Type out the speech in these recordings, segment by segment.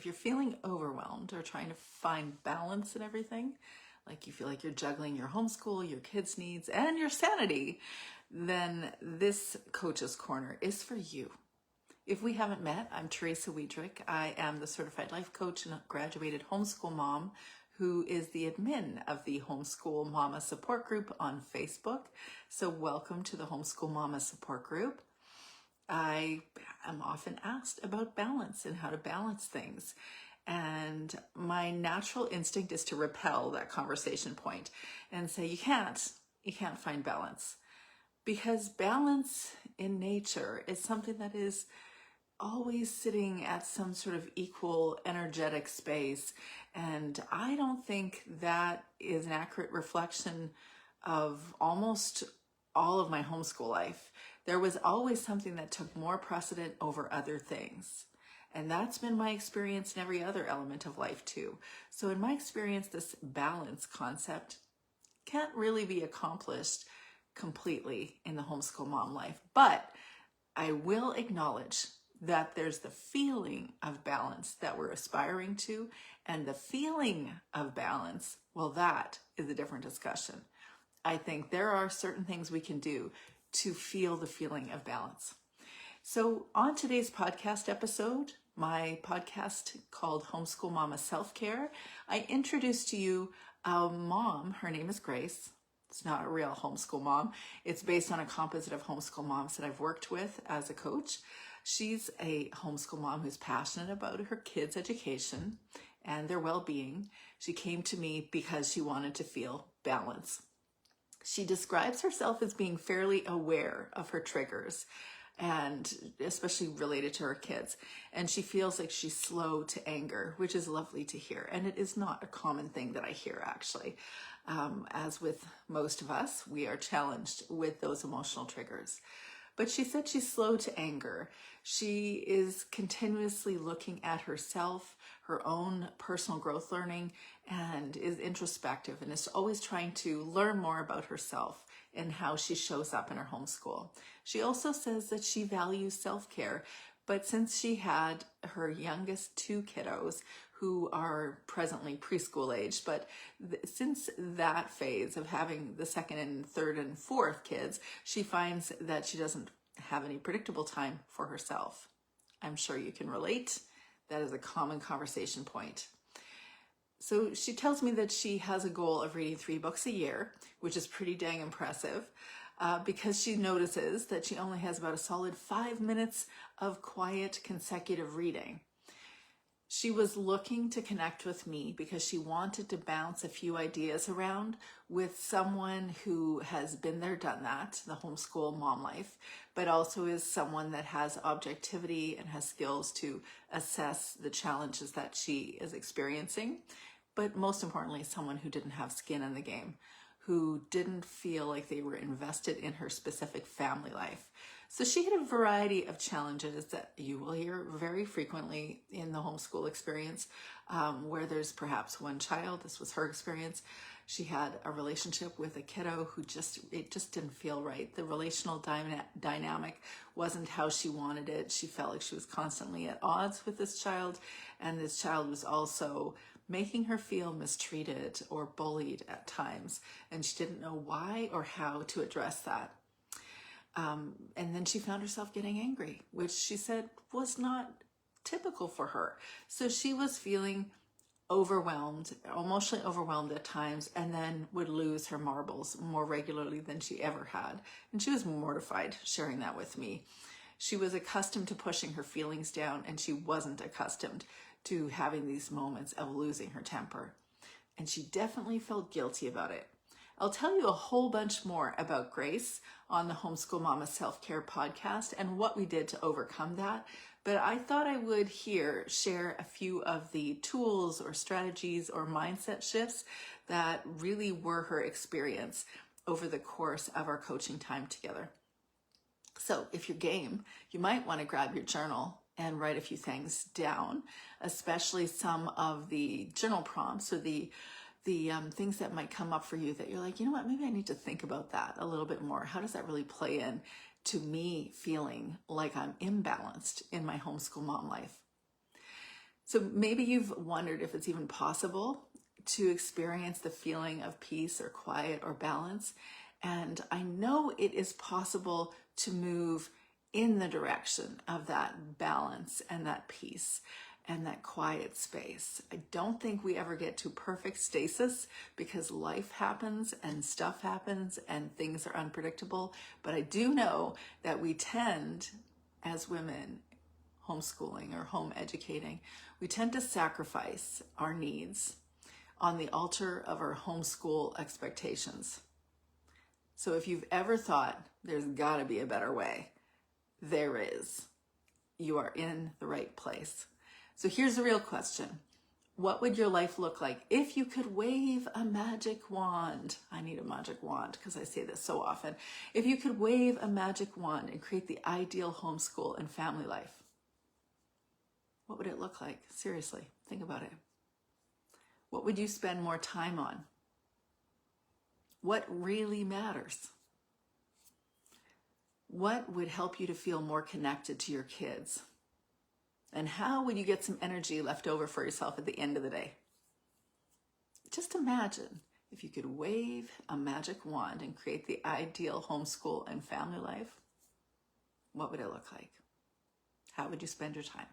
if you're feeling overwhelmed or trying to find balance in everything, like you feel like you're juggling your homeschool, your kids' needs, and your sanity, then this Coach's Corner is for you. If we haven't met, I'm Teresa Wiedrich. I am the certified life coach and graduated homeschool mom who is the admin of the Homeschool Mama Support Group on Facebook. So welcome to the Homeschool Mama Support Group. I am often asked about balance and how to balance things. And my natural instinct is to repel that conversation point and say, you can't find balance. Because balance in nature is something that is always sitting at some sort of equal energetic space. And I don't think that is an accurate reflection of almost all of my homeschool life. There was always something that took more precedent over other things. And that's been my experience in every other element of life too. So in my experience, this balance concept can't really be accomplished completely in the homeschool mom life. But I will acknowledge that there's the feeling of balance that we're aspiring to, and the feeling of balance, well, that is a different discussion. I think there are certain things we can do to feel the feeling of balance. So on today's podcast episode, my podcast called Homeschool Mama Self-Care, I introduced to you a mom. Her name is Grace. It's not a real homeschool mom. It's based on a composite of homeschool moms that I've worked with as a coach. She's a homeschool mom who's passionate about her kids' education and their well-being. She came to me because she wanted to feel balance. She describes herself as being fairly aware of her triggers, and especially related to her kids. And she feels like she's slow to anger, which is lovely to hear. And it is not a common thing that I hear, actually. As with most of us, we are challenged with those emotional triggers. But she said she's slow to anger. She is continuously looking at herself, her own personal growth learning, and is introspective and is always trying to learn more about herself and how she shows up in her homeschool. She also says that she values self-care, but since she had her youngest two kiddos who are presently preschool age, but since that phase of having the second and third and fourth kids, she finds that she doesn't have any predictable time for herself. I'm sure you can relate. That is a common conversation point. So she tells me that she has a goal of reading 3 books a year, which is pretty dang impressive, because she notices that she only has about a solid 5 minutes of quiet consecutive reading. She was looking to connect with me because she wanted to bounce a few ideas around with someone who has been there, done that, the homeschool mom life, but also is someone that has objectivity and has skills to assess the challenges that she is experiencing. But most importantly, someone who didn't have skin in the game, who didn't feel like they were invested in her specific family life. So she had a variety of challenges that you will hear very frequently in the homeschool experience, where there's perhaps one child. This was her experience. She had a relationship with a kiddo who it just didn't feel right. The relational dynamic wasn't how she wanted it. She felt like she was constantly at odds with this child, and this child was also making her feel mistreated or bullied at times, and she didn't know why or how to address that. And then she found herself getting angry, which she said was not typical for her. So she was feeling overwhelmed, emotionally overwhelmed at times, and then would lose her marbles more regularly than she ever had. And she was mortified sharing that with me. She was accustomed to pushing her feelings down, and she wasn't accustomed to having these moments of losing her temper. And she definitely felt guilty about it. I'll tell you a whole bunch more about Grace on the Homeschool Mama Self-Care podcast and what we did to overcome that. But I thought I would here share a few of the tools or strategies or mindset shifts that really were her experience over the course of our coaching time together. So if you're game, you might want to grab your journal and write a few things down, especially some of the journal prompts or the things that might come up for you that you're like, you know what, maybe I need to think about that a little bit more. How does that really play in to me feeling like I'm imbalanced in my homeschool mom life? So maybe you've wondered if it's even possible to experience the feeling of peace or quiet or balance. And I know it is possible to move in the direction of that balance and that peace and that quiet space. I don't think we ever get to perfect stasis because life happens and stuff happens and things are unpredictable. But I do know that we tend, as women, homeschooling or home educating, we tend to sacrifice our needs on the altar of our homeschool expectations. So if you've ever thought there's got to be a better way, there is. You are in the right place. So here's the real question. What would your life look like if you could wave a magic wand? I need a magic wand because I say this so often. If you could wave a magic wand and create the ideal homeschool and family life, what would it look like? Seriously, think about it. What would you spend more time on? What really matters? What would help you to feel more connected to your kids? And how would you get some energy left over for yourself at the end of the day? Just imagine if you could wave a magic wand and create the ideal homeschool and family life. What would it look like? How would you spend your time?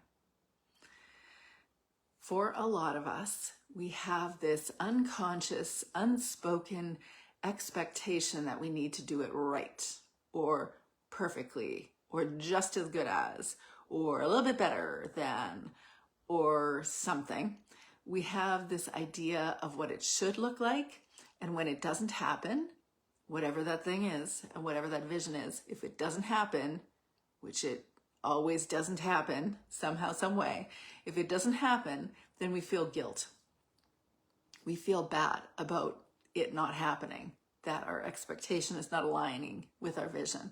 For a lot of us, we have this unconscious, unspoken expectation that we need to do it right, or perfectly, or just as good as, or a little bit better than, or something. We have this idea of what it should look like, and when it doesn't happen, whatever that thing is, and whatever that vision is, if it doesn't happen, which it always doesn't happen somehow, some way, if it doesn't happen, then we feel guilt. We feel bad about it not happening, that our expectation is not aligning with our vision.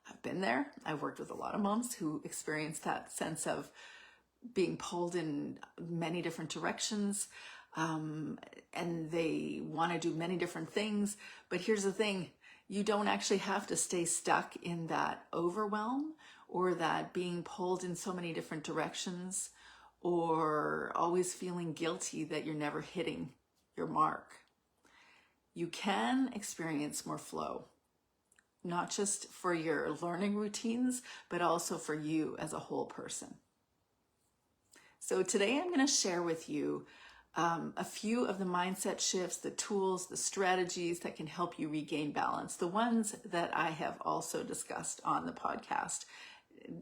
I've been there. I've worked with a lot of moms who experience that sense of being pulled in many different directions, and they want to do many different things. But here's the thing, you don't actually have to stay stuck in that overwhelm or that being pulled in so many different directions or always feeling guilty that you're never hitting your mark. You can experience more flow, not just for your learning routines, but also for you as a whole person. So today I'm going to share with you a few of the mindset shifts, the tools, the strategies that can help you regain balance, the ones that I have also discussed on the podcast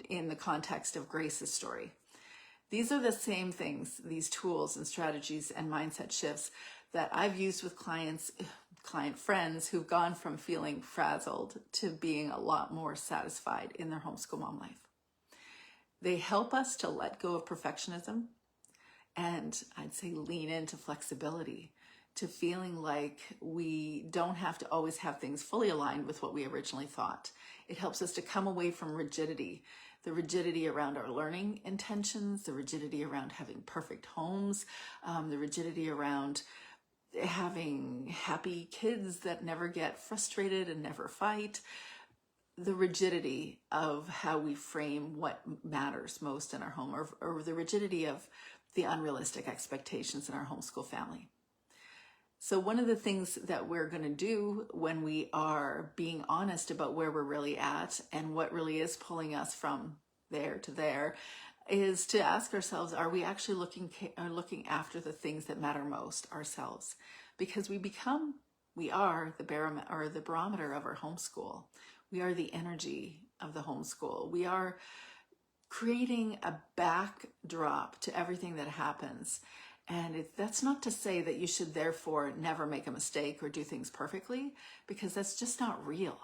in the context of Grace's story. These are the same things, these tools and strategies and mindset shifts that I've used with client friends who've gone from feeling frazzled to being a lot more satisfied in their homeschool mom life. They help us to let go of perfectionism and I'd say lean into flexibility, to feeling like we don't have to always have things fully aligned with what we originally thought. It helps us to come away from rigidity, the rigidity around our learning intentions, the rigidity around having perfect homes, the rigidity around having happy kids that never get frustrated and never fight, the rigidity of how we frame what matters most in our home, or the rigidity of the unrealistic expectations in our homeschool family. So one of the things that we're going to do when we are being honest about where we're really at and what really is pulling us from there to there is to ask ourselves, are we actually looking after the things that matter most ourselves? Because we are the barometer of our homeschool. We are the energy of the homeschool. We are creating a backdrop to everything that happens. And that's not to say that you should therefore never make a mistake or do things perfectly, because that's just not real.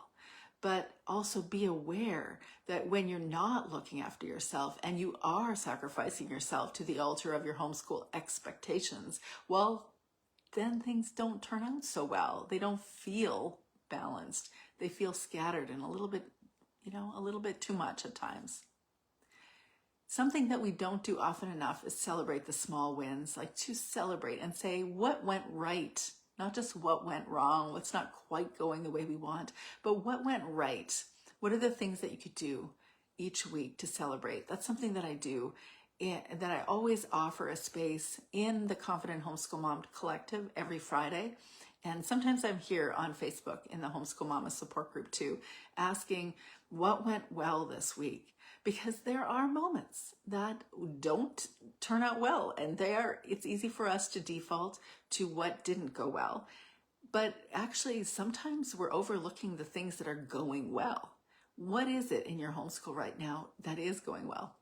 But also be aware that when you're not looking after yourself and you are sacrificing yourself to the altar of your homeschool expectations, well, then things don't turn out so well. They don't feel balanced. They feel scattered and a little bit too much at times. Something that we don't do often enough is celebrate the small wins, like to celebrate and say what went right, not just what went wrong, what's not quite going the way we want, but what went right. What are the things that you could do each week to celebrate? That's something that I do that I always offer a space in the Confident Homeschool Mom Collective every Friday. And sometimes I'm here on Facebook in the Homeschool Mama support group too, asking what went well this week. Because there are moments that don't turn out well, and it's easy for us to default to what didn't go well. But actually, sometimes we're overlooking the things that are going well. What is it in your homeschool right now that is going well?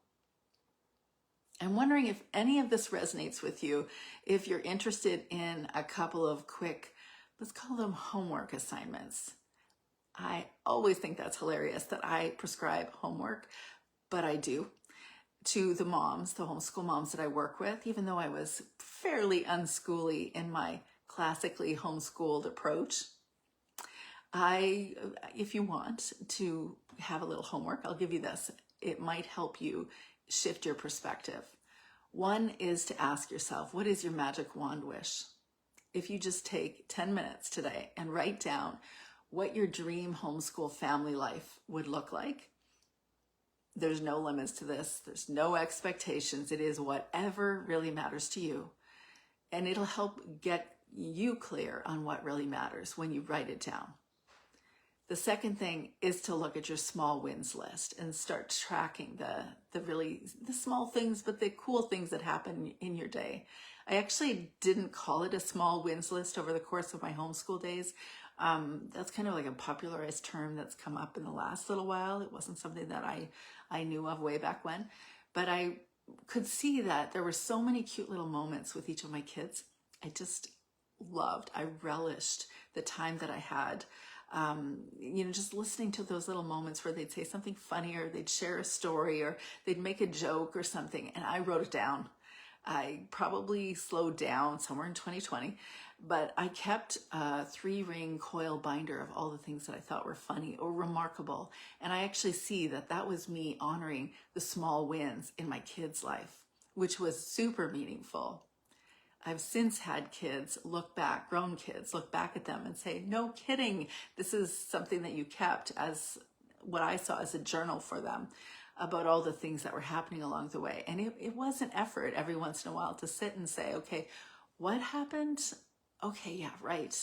I'm wondering if any of this resonates with you, if you're interested in a couple of quick, let's call them homework assignments. I always think that's hilarious that I prescribe homework, but I do, to the moms, the homeschool moms that I work with, even though I was fairly unschooly in my classically homeschooled approach. If you want to have a little homework, I'll give you this. It might help you shift your perspective. One is to ask yourself, what is your magic wand wish? If you just take 10 minutes today and write down what your dream homeschool family life would look like. There's no limits to this. There's no expectations. It is whatever really matters to you. And it'll help get you clear on what really matters when you write it down. The second thing is to look at your small wins list and start tracking the small things, but the cool things that happen in your day. I actually didn't call it a small wins list over the course of my homeschool days. That's kind of like a popularized term that's come up in the last little while. It wasn't something that I knew of way back when, but I could see that there were so many cute little moments with each of my kids. I just I relished the time that I had. Just listening to those little moments where they'd say something funny, or they'd share a story, or they'd make a joke or something, and I wrote it down. I probably slowed down somewhere in 2020, but I kept a 3-ring coil binder of all the things that I thought were funny or remarkable. And I actually see that was me honoring the small wins in my kids' life, which was super meaningful. I've since had kids grown kids look back at them and say, no kidding, this is something that you kept as what I saw as a journal for them about all the things that were happening along the way. And it was an effort every once in a while to sit and say, okay, what happened? Okay, yeah, right.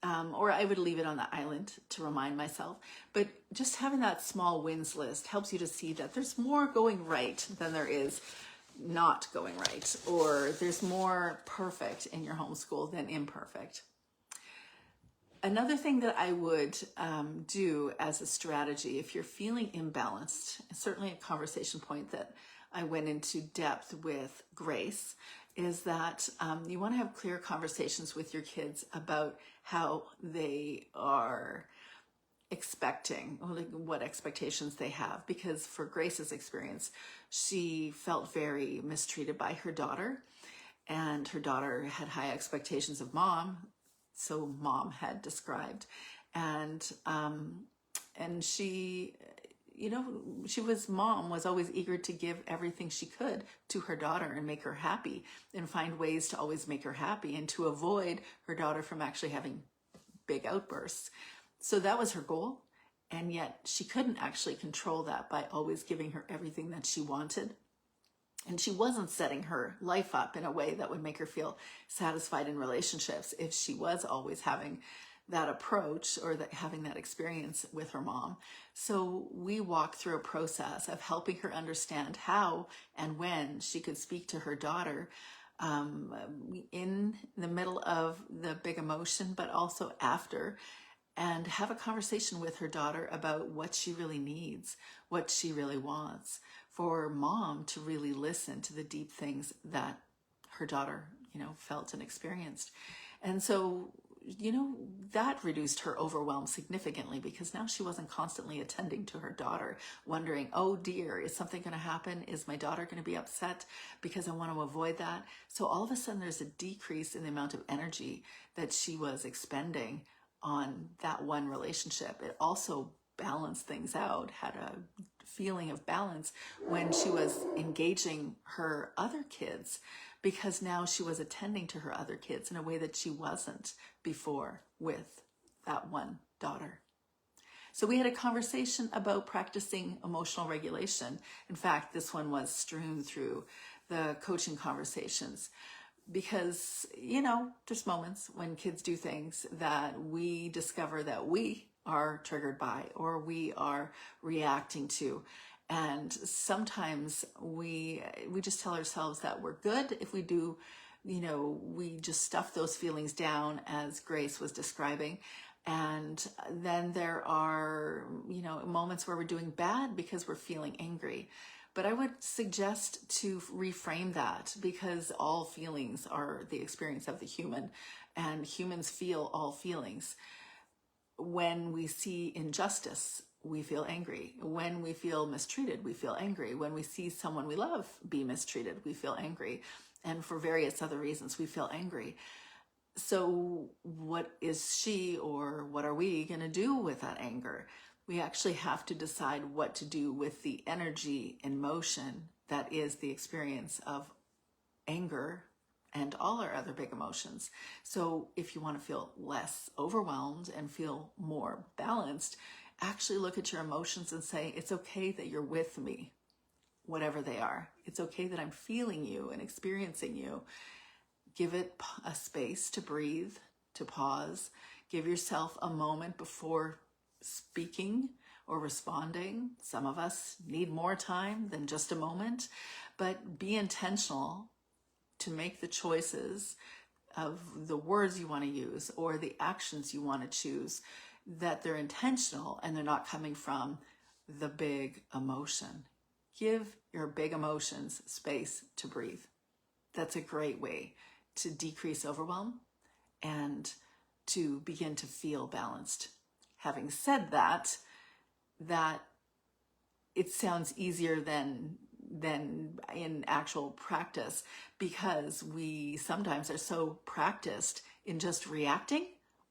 Or I would leave it on the island to remind myself. But just having that small wins list helps you to see that there's more going right than there is not going right, or there's more perfect in your homeschool than imperfect. Another thing that I would do as a strategy, if you're feeling imbalanced, certainly a conversation point that I went into depth with Grace, is that you want to have clear conversations with your kids about how they are expecting, like what expectations they have. Because for Grace's experience, she felt very mistreated by her daughter, and her daughter had high expectations of mom, so mom had described, and she, mom was always eager to give everything she could to her daughter and make her happy and find ways to always make her happy and to avoid her daughter from actually having big outbursts. So that was her goal, and yet she couldn't actually control that by always giving her everything that she wanted. And she wasn't setting her life up in a way that would make her feel satisfied in relationships if she was always having that approach or having that experience with her mom. So we walked through a process of helping her understand how and when she could speak to her daughter in the middle of the big emotion, but also after, and have a conversation with her daughter about what she really needs, what she really wants, for mom to really listen to the deep things that her daughter, felt and experienced. And so, that reduced her overwhelm significantly, because now she wasn't constantly attending to her daughter, wondering, oh dear, is something going to happen? Is my daughter going to be upset because I want to avoid that? So all of a sudden there's a decrease in the amount of energy that she was expending on that one relationship. It also balanced things out, had a feeling of balance when she was engaging her other kids, because now she was attending to her other kids in a way that she wasn't before with that one daughter. So we had a conversation about practicing emotional regulation. In fact, this one was strewn through the coaching conversations because, there's moments when kids do things that we discover that we are triggered by or we are reacting to. And sometimes we just tell ourselves that we're good if we do, we just stuff those feelings down, as Grace was describing. And then there are, moments where we're doing bad because we're feeling angry. But I would suggest to reframe that, because all feelings are the experience of the human, and humans feel all feelings. When we see injustice, we feel angry. When we feel mistreated, we feel angry. When we see someone we love be mistreated, we feel angry. And for various other reasons, we feel angry. So what is she or what are we going to do with that anger? We actually have to decide what to do with the energy and motion that is the experience of anger and all our other big emotions. So if you want to feel less overwhelmed and feel more balanced, actually look at your emotions and say, it's okay that you're with me, whatever they are. It's okay that I'm feeling you and experiencing you. Give it a space to breathe, to pause. Give yourself a moment before speaking or responding. Some of us need more time than just a moment, but be intentional to make the choices of the words you want to use or the actions you want to choose, that they're intentional and they're not coming from the big emotion. Give your big emotions space to breathe. That's a great way to decrease overwhelm and to begin to feel balanced. Having said that it sounds easier than in actual practice, because we sometimes are so practiced in just reacting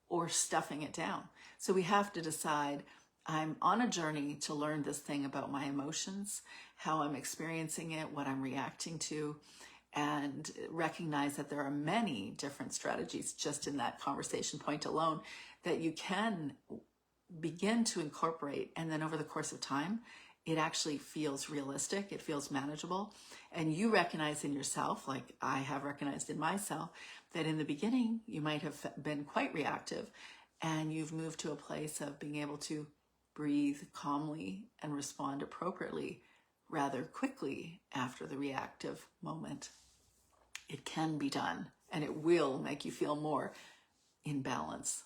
or stuffing it down. So we have to decide, I'm on a journey to learn this thing about my emotions, how I'm experiencing it, what I'm reacting to, and recognize that there are many different strategies just in that conversation point alone that you can begin to incorporate. And then over the course of time, it actually feels realistic, it feels manageable. And you recognize in yourself, like I have recognized in myself, that in the beginning you might have been quite reactive, and you've moved to a place of being able to breathe calmly and respond appropriately rather quickly after the reactive moment. It can be done, and it will make you feel more in balance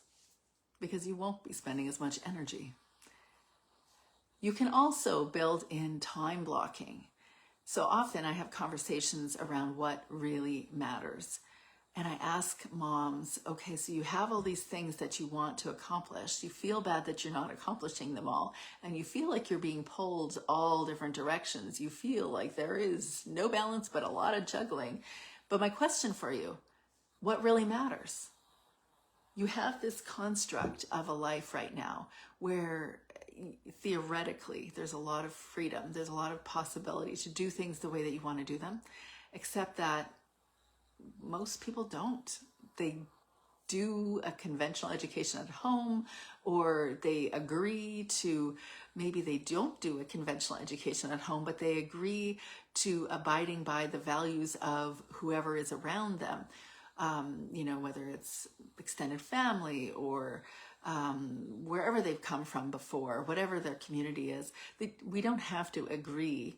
because you won't be spending as much energy. You can also build in time blocking. So often I have conversations around what really matters. And I ask moms, okay, so you have all these things that you want to accomplish. You feel bad that you're not accomplishing them all. And you feel like you're being pulled all different directions. You feel like there is no balance, but a lot of juggling. But my question for you, what really matters? You have this construct of a life right now where theoretically there's a lot of freedom. There's a lot of possibility to do things the way that you want to do them, except that most people don't. They do a conventional education at home, or they agree to, maybe they don't do a conventional education at home, but they agree to abiding by the values of whoever is around them. Whether it's extended family or wherever they've come from before, whatever their community is. We don't have to agree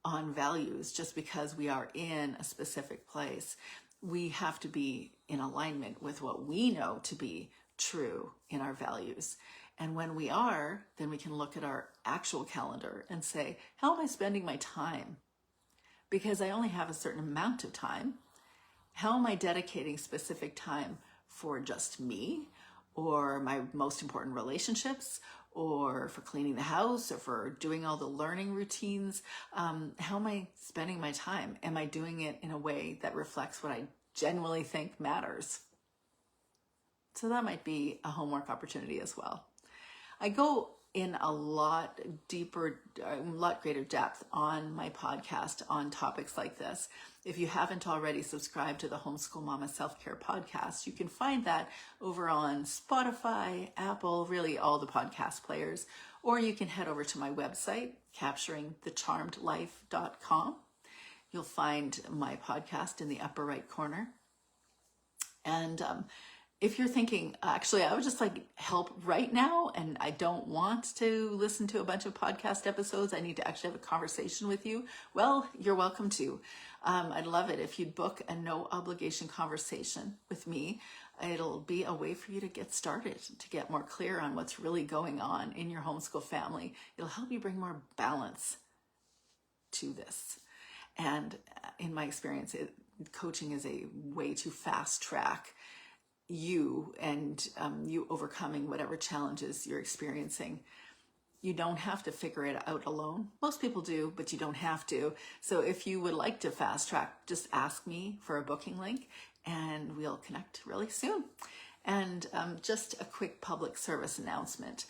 on values just because we are in a specific place. We have to be in alignment with what we know to be true in our values. And when we are, then we can look at our actual calendar and say, how am I spending my time? Because I only have a certain amount of time. How am I dedicating specific time for just me, or my most important relationships, or for cleaning the house, or for doing all the learning routines? How am I spending my time? Am I doing it in a way that reflects what I genuinely think matters? So that might be a homework opportunity as well. I go in a lot deeper, a lot greater depth on my podcast on topics like this. If you haven't already subscribed to the Homeschool Mama Self-Care podcast, you can find that over on Spotify, Apple, really all the podcast players, or you can head over to my website, capturingthecharmedlife.com. You'll find my podcast in the upper right corner. And if you're thinking, actually, I would just like help right now, and I don't want to listen to a bunch of podcast episodes, I need to actually have a conversation with you, well, you're welcome to. I'd love it if you'd book a no obligation conversation with me. It'll be a way for you to get started, to get more clear on what's really going on in your homeschool family. It'll help you bring more balance to this. And in my experience, coaching is a way to fast track you and you overcoming whatever challenges you're experiencing. You don't have to figure it out alone. Most people do, but you don't have to. So if you would like to fast track, just ask me for a booking link and we'll connect really soon. And just a quick public service announcement.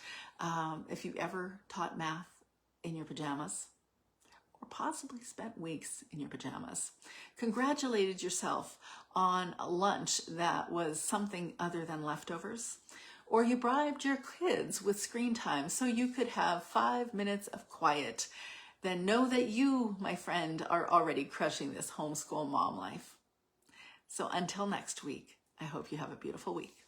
If you ever taught math in your pajamas, or possibly spent weeks in your pajamas, congratulated yourself on a lunch that was something other than leftovers, or you bribed your kids with screen time so you could have 5 minutes of quiet, then know that you, my friend, are already crushing this homeschool mom life. So until next week, I hope you have a beautiful week.